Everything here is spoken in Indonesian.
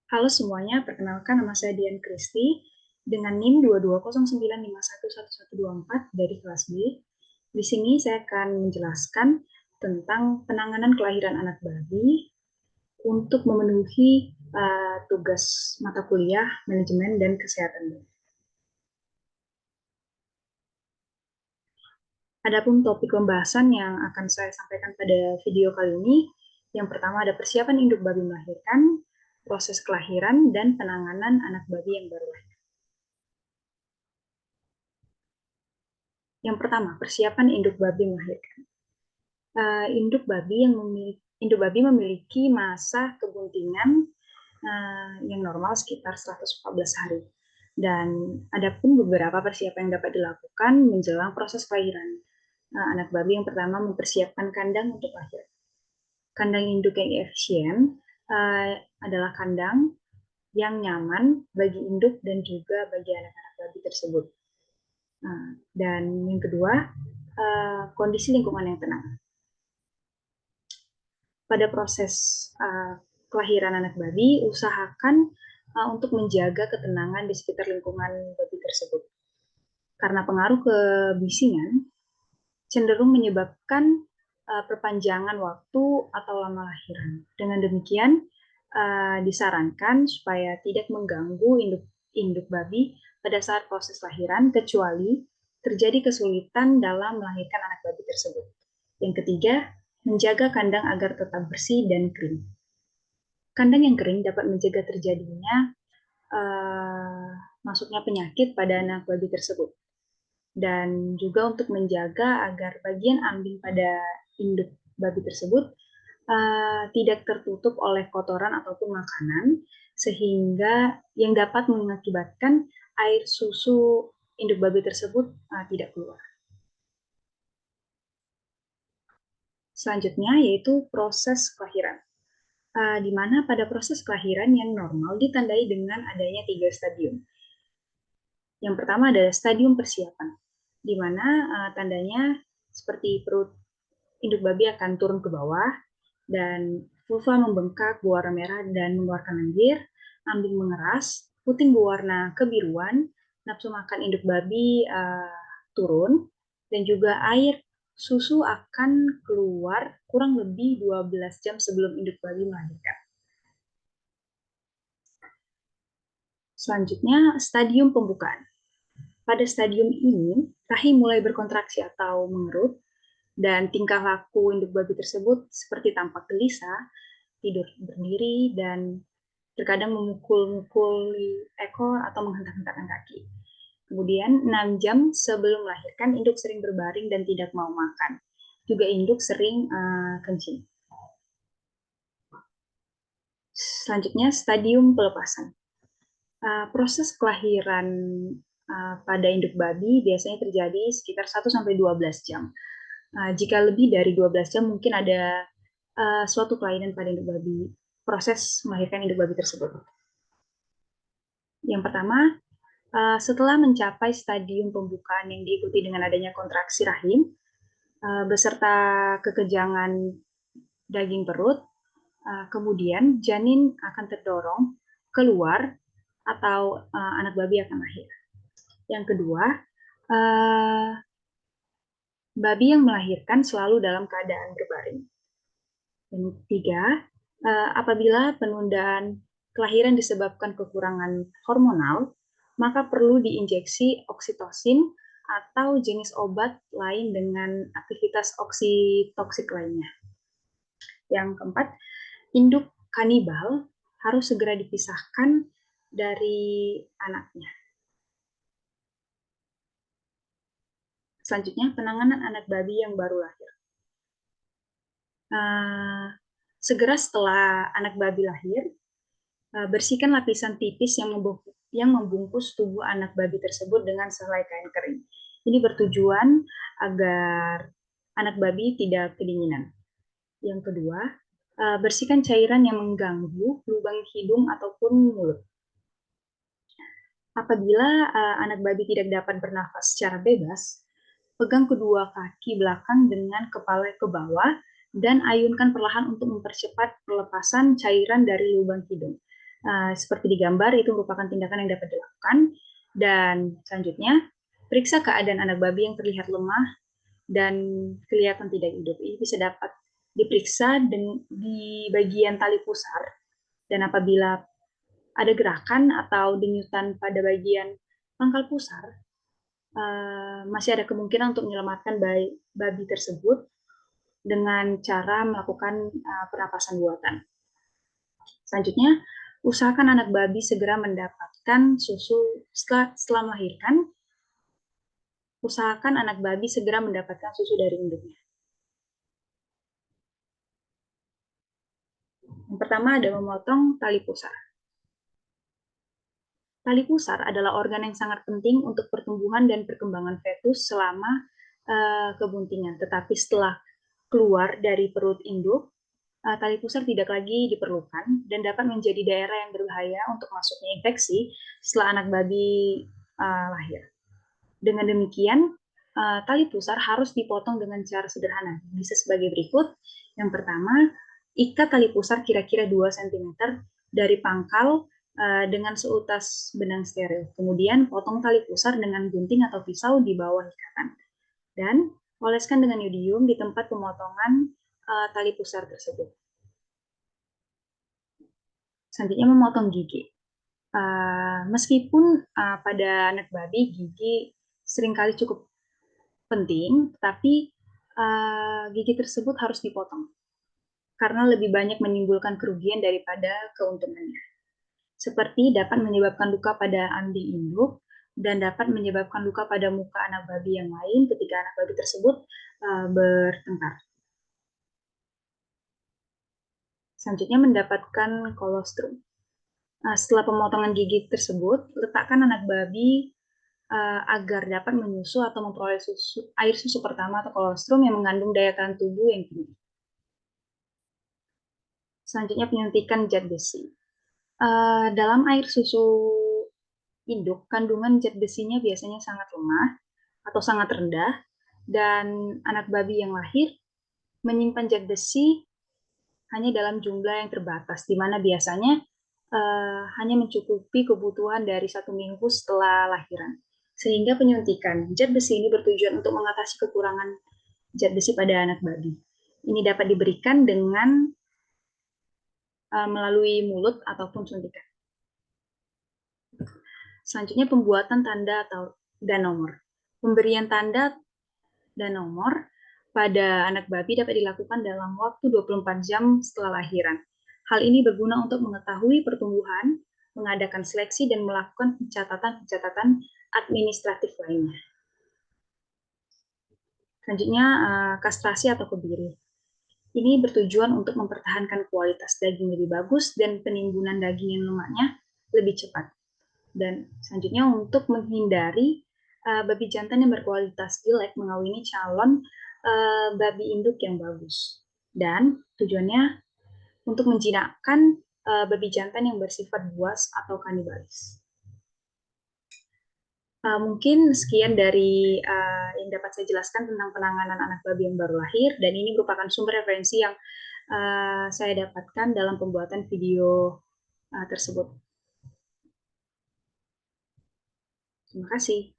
Halo semuanya, perkenalkan nama saya Dian Kristi dengan NIM 22095111124 dari kelas B. Di sini saya akan menjelaskan tentang penanganan kelahiran anak bayi untuk memenuhi tugas mata kuliah manajemen dan kesehatan bayi. Adapun topik pembahasan yang akan saya sampaikan pada video kali ini, yang pertama ada persiapan induk babi melahirkan, proses kelahiran, dan penanganan anak babi yang baru lahir. Yang pertama, persiapan induk babi melahirkan. Induk babi memiliki masa kebuntingan yang normal sekitar 114 hari. Dan ada pun beberapa persiapan yang dapat dilakukan menjelang proses kelahiran. Anak babi yang pertama mempersiapkan kandang untuk lahir. Kandang induk yang efisien adalah kandang yang nyaman bagi induk dan juga bagi anak-anak babi tersebut. Dan yang kedua, kondisi lingkungan yang tenang. Pada proses kelahiran anak babi, usahakan untuk menjaga ketenangan di sekitar lingkungan babi tersebut. Karena pengaruh kebisingan cenderung menyebabkan perpanjangan waktu atau lama lahiran. Dengan demikian, disarankan supaya tidak mengganggu induk babi pada saat proses lahiran, kecuali terjadi kesulitan dalam melahirkan anak babi tersebut. Yang ketiga, menjaga kandang agar tetap bersih dan kering. Kandang yang kering dapat mencegah terjadinya masuknya penyakit pada anak babi tersebut. Dan juga untuk menjaga agar bagian ambing pada induk babi tersebut tidak tertutup oleh kotoran ataupun makanan, sehingga yang dapat mengakibatkan air susu induk babi tersebut tidak keluar. Selanjutnya yaitu proses kelahiran. Di mana pada proses kelahiran yang normal ditandai dengan adanya 3 stadium. Yang pertama adalah stadium persiapan, di mana tandanya seperti perut induk babi akan turun ke bawah, dan vulva membengkak berwarna merah dan mengeluarkan lendir, ambing mengeras, puting berwarna kebiruan, nafsu makan induk babi turun, dan juga air susu akan keluar kurang lebih 12 jam sebelum induk babi melahirkan. Selanjutnya, stadium pembukaan. Pada stadium ini, rahim mulai berkontraksi atau mengerut, dan tingkah laku induk babi tersebut seperti tampak gelisah, tidur berdiri, dan terkadang memukul-mukul ekor atau menghentak-hentakkan kaki. Kemudian 6 jam sebelum melahirkan, induk sering berbaring dan tidak mau makan. Juga induk sering kencing. Selanjutnya, stadium pelepasan. Proses kelahiran pada induk babi biasanya terjadi sekitar 1-12 jam. Jika lebih dari 12 jam, mungkin ada suatu kelainan pada induk babi, proses melahirkan induk babi tersebut. Yang pertama, setelah mencapai stadium pembukaan yang diikuti dengan adanya kontraksi rahim, beserta kekejangan daging perut, kemudian janin akan terdorong keluar atau anak babi akan lahir. Yang kedua, babi yang melahirkan selalu dalam keadaan berbaring. Yang ketiga, apabila penundaan kelahiran disebabkan kekurangan hormonal, maka perlu diinjeksi oksitosin atau jenis obat lain dengan aktivitas oksitoksik lainnya. Yang keempat, induk kanibal harus segera dipisahkan dari anaknya. Selanjutnya, penanganan anak babi yang baru lahir. Segera setelah anak babi lahir, bersihkan lapisan tipis yang membungkus tubuh anak babi tersebut dengan sehelai kain kering. Ini bertujuan agar anak babi tidak kedinginan. Yang kedua, bersihkan cairan yang mengganggu lubang hidung ataupun mulut. Apabila anak babi tidak dapat bernafas secara bebas, pegang kedua kaki belakang dengan kepala ke bawah dan ayunkan perlahan untuk mempercepat pelepasan cairan dari lubang hidung. seperti di gambar, itu merupakan tindakan yang dapat dilakukan. Dan selanjutnya, periksa keadaan anak babi yang terlihat lemah dan kelihatan tidak hidup. Ini bisa dapat diperiksa di bagian tali pusar, dan apabila ada gerakan atau denyutan pada bagian pangkal pusar, masih ada kemungkinan untuk menyelamatkan babi tersebut dengan cara melakukan pernapasan buatan. Selanjutnya, usahakan anak babi segera mendapatkan susu setelah melahirkan. Usahakan anak babi segera mendapatkan susu dari induknya. Yang pertama ada memotong tali pusar. Tali pusar adalah organ yang sangat penting untuk pertumbuhan dan perkembangan fetus selama kebuntingan. Tetapi setelah keluar dari perut induk, tali pusar tidak lagi diperlukan dan dapat menjadi daerah yang berbahaya untuk masuknya infeksi setelah anak babi lahir. Dengan demikian, tali pusar harus dipotong dengan cara sederhana. Bisa sebagai berikut. Yang pertama, ikat tali pusar kira-kira 2 cm dari pangkal dengan seutas benang steril. Kemudian potong tali pusar dengan gunting atau pisau di bawah ikatan. Dan oleskan dengan yodium di tempat pemotongan tali pusar tersebut. Selanjutnya memotong gigi. Meskipun pada anak babi gigi seringkali cukup penting, tapi gigi tersebut harus dipotong karena lebih banyak menimbulkan kerugian daripada keuntungannya. Seperti dapat menyebabkan luka pada anjing induk dan dapat menyebabkan luka pada muka anak babi yang lain ketika anak babi tersebut bertengkar. Selanjutnya mendapatkan kolostrum. Setelah pemotongan gigi tersebut, letakkan anak babi agar dapat menyusu atau memperoleh air susu pertama atau kolostrum yang mengandung daya tahan tubuh yang tinggi. Selanjutnya penyuntikan zat besi. Dalam air susu induk, kandungan zat besinya biasanya sangat lemah atau sangat rendah, dan anak babi yang lahir menyimpan zat besi hanya dalam jumlah yang terbatas, di mana biasanya hanya mencukupi kebutuhan dari 1 minggu setelah lahiran. Sehingga penyuntikan zat besi ini bertujuan untuk mengatasi kekurangan zat besi pada anak babi. Ini dapat diberikan dengan melalui mulut ataupun suntikan. Selanjutnya pembuatan tanda dan nomor. Pemberian tanda dan nomor pada anak babi dapat dilakukan dalam waktu 24 jam setelah lahiran. Hal ini berguna untuk mengetahui pertumbuhan, mengadakan seleksi, dan melakukan pencatatan administratif lainnya. Selanjutnya, kastrasi atau kebiri. Ini bertujuan untuk mempertahankan kualitas daging lebih bagus dan penimbunan daging yang lemaknya lebih cepat. Dan selanjutnya untuk menghindari babi jantan yang berkualitas jelek mengawini calon babi induk yang bagus. Dan tujuannya untuk menjinakkan babi jantan yang bersifat buas atau kanibalis. Mungkin sekian dari yang dapat saya jelaskan tentang penanganan anak babi yang baru lahir, dan ini merupakan sumber referensi yang saya dapatkan dalam pembuatan video tersebut. Terima kasih.